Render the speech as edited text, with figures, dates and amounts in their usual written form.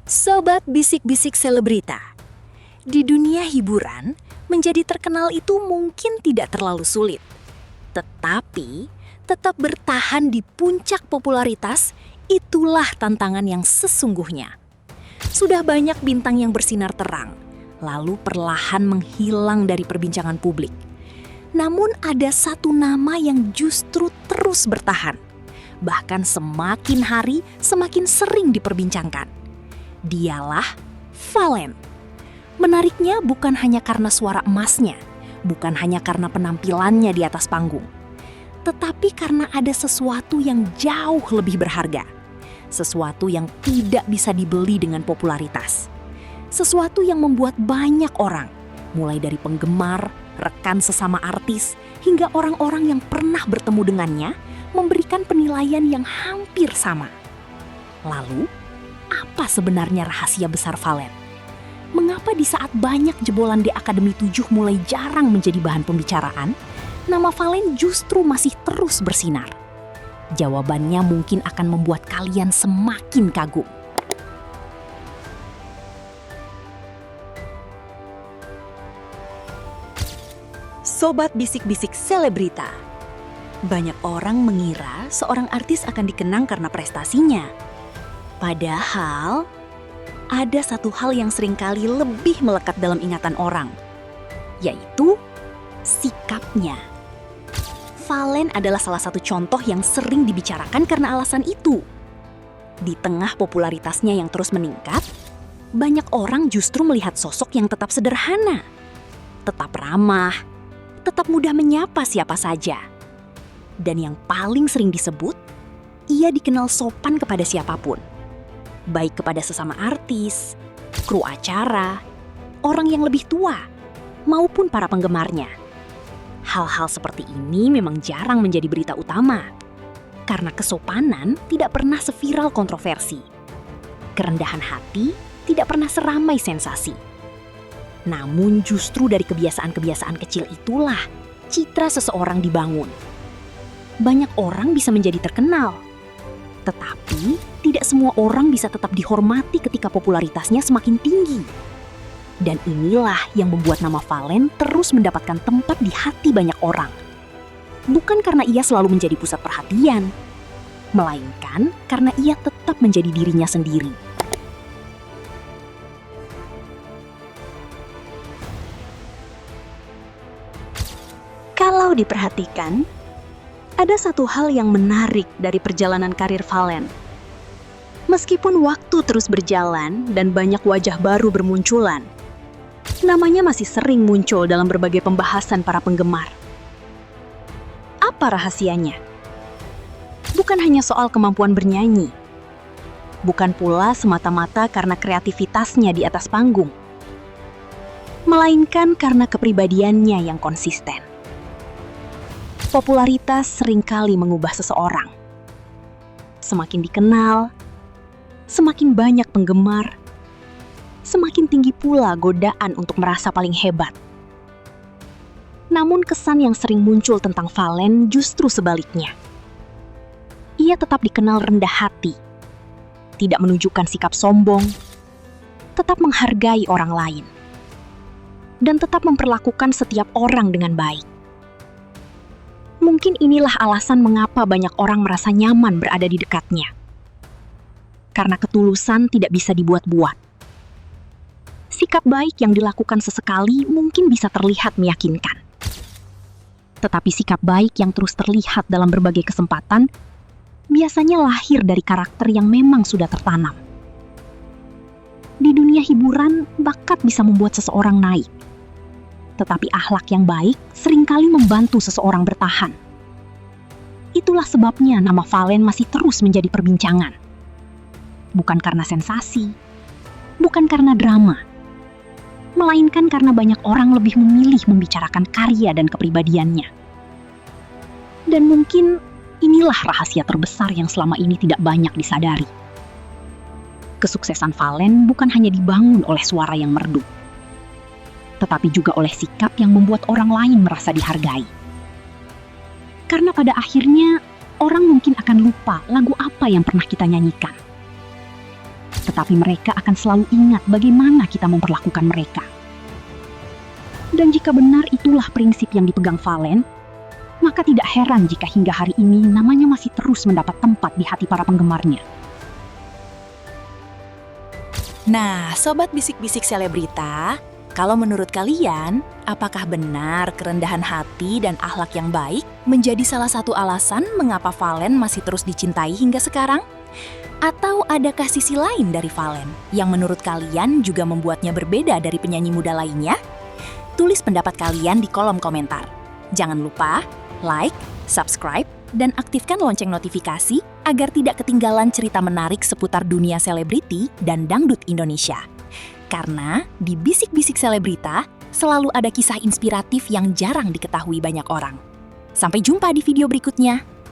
Sobat Bisik-Bisik Selebrita. Di dunia hiburan, menjadi terkenal itu mungkin tidak terlalu sulit. Tetapi, tetap bertahan di puncak popularitas, itulah tantangan yang sesungguhnya. Sudah banyak bintang yang bersinar terang, lalu perlahan menghilang dari perbincangan publik. Namun ada satu nama yang justru terus bertahan. Bahkan semakin hari semakin sering diperbincangkan. Dialah Fallen. Menariknya bukan hanya karena suara emasnya, bukan hanya karena penampilannya di atas panggung, tetapi karena ada sesuatu yang jauh lebih berharga. Sesuatu yang tidak bisa dibeli dengan popularitas. Sesuatu yang membuat banyak orang, mulai dari penggemar, rekan sesama artis, hingga orang-orang yang pernah bertemu dengannya, memberikan penilaian yang hampir sama. Lalu, apa sebenarnya rahasia besar Fallen? Mengapa di saat banyak jebolan di Akademi 7 mulai jarang menjadi bahan pembicaraan, nama Fallen justru masih terus bersinar? Jawabannya mungkin akan membuat kalian semakin kagum. Sobat Bisik-Bisik Selebrita. Banyak orang mengira seorang artis akan dikenang karena prestasinya. Padahal, ada satu hal yang seringkali lebih melekat dalam ingatan orang, yaitu sikapnya. Fallen adalah salah satu contoh yang sering dibicarakan karena alasan itu. Di tengah popularitasnya yang terus meningkat, banyak orang justru melihat sosok yang tetap sederhana, tetap ramah, tetap mudah menyapa siapa saja. Dan yang paling sering disebut, ia dikenal sopan kepada siapapun. Baik kepada sesama artis, kru acara, orang yang lebih tua, maupun para penggemarnya. Hal-hal seperti ini memang jarang menjadi berita utama, karena kesopanan tidak pernah seviral kontroversi. Kerendahan hati tidak pernah seramai sensasi. Namun justru dari kebiasaan-kebiasaan kecil itulah citra seseorang dibangun. Banyak orang bisa menjadi terkenal, tetapi tidak semua orang bisa tetap dihormati ketika popularitasnya semakin tinggi. Dan inilah yang membuat nama Fallen terus mendapatkan tempat di hati banyak orang. Bukan karena ia selalu menjadi pusat perhatian, melainkan karena ia tetap menjadi dirinya sendiri. Kalau diperhatikan, ada satu hal yang menarik dari perjalanan karir Fallen. Meskipun waktu terus berjalan dan banyak wajah baru bermunculan, namanya masih sering muncul dalam berbagai pembahasan para penggemar. Apa rahasianya? Bukan hanya soal kemampuan bernyanyi, bukan pula semata-mata karena kreativitasnya di atas panggung, melainkan karena kepribadiannya yang konsisten. Popularitas seringkali mengubah seseorang. Semakin dikenal, semakin banyak penggemar, semakin tinggi pula godaan untuk merasa paling hebat. Namun kesan yang sering muncul tentang Fallen justru sebaliknya. Ia tetap dikenal rendah hati, tidak menunjukkan sikap sombong, tetap menghargai orang lain, dan tetap memperlakukan setiap orang dengan baik. Mungkin inilah alasan mengapa banyak orang merasa nyaman berada di dekatnya. Karena ketulusan tidak bisa dibuat-buat. Sikap baik yang dilakukan sesekali mungkin bisa terlihat meyakinkan. Tetapi sikap baik yang terus terlihat dalam berbagai kesempatan biasanya lahir dari karakter yang memang sudah tertanam. Di dunia hiburan, bakat bisa membuat seseorang naik. Tetapi akhlak yang baik seringkali membantu seseorang bertahan. Itulah sebabnya nama Fallen masih terus menjadi perbincangan. Bukan karena sensasi, bukan karena drama, melainkan karena banyak orang lebih memilih membicarakan karya dan kepribadiannya. Dan mungkin inilah rahasia terbesar yang selama ini tidak banyak disadari. Kesuksesan Fallen bukan hanya dibangun oleh suara yang merdu, tetapi juga oleh sikap yang membuat orang lain merasa dihargai. Karena pada akhirnya, orang mungkin akan lupa lagu apa yang pernah kita nyanyikan. tetapi mereka akan selalu ingat bagaimana kita memperlakukan mereka. Dan jika benar itulah prinsip yang dipegang Valen, maka tidak heran jika hingga hari ini namanya masih terus mendapat tempat di hati para penggemarnya. Nah, sobat bisik-bisik selebrita, kalau menurut kalian, apakah benar kerendahan hati dan akhlak yang baik menjadi salah satu alasan mengapa Valen masih terus dicintai hingga sekarang? Atau adakah sisi lain dari Valen yang menurut kalian juga membuatnya berbeda dari penyanyi muda lainnya? Tulis pendapat kalian di kolom komentar. Jangan lupa like, subscribe, dan aktifkan lonceng notifikasi agar tidak ketinggalan cerita menarik seputar dunia selebriti dan dangdut Indonesia. Karena di Bisik-Bisik Selebrita selalu ada kisah inspiratif yang jarang diketahui banyak orang. Sampai jumpa di video berikutnya.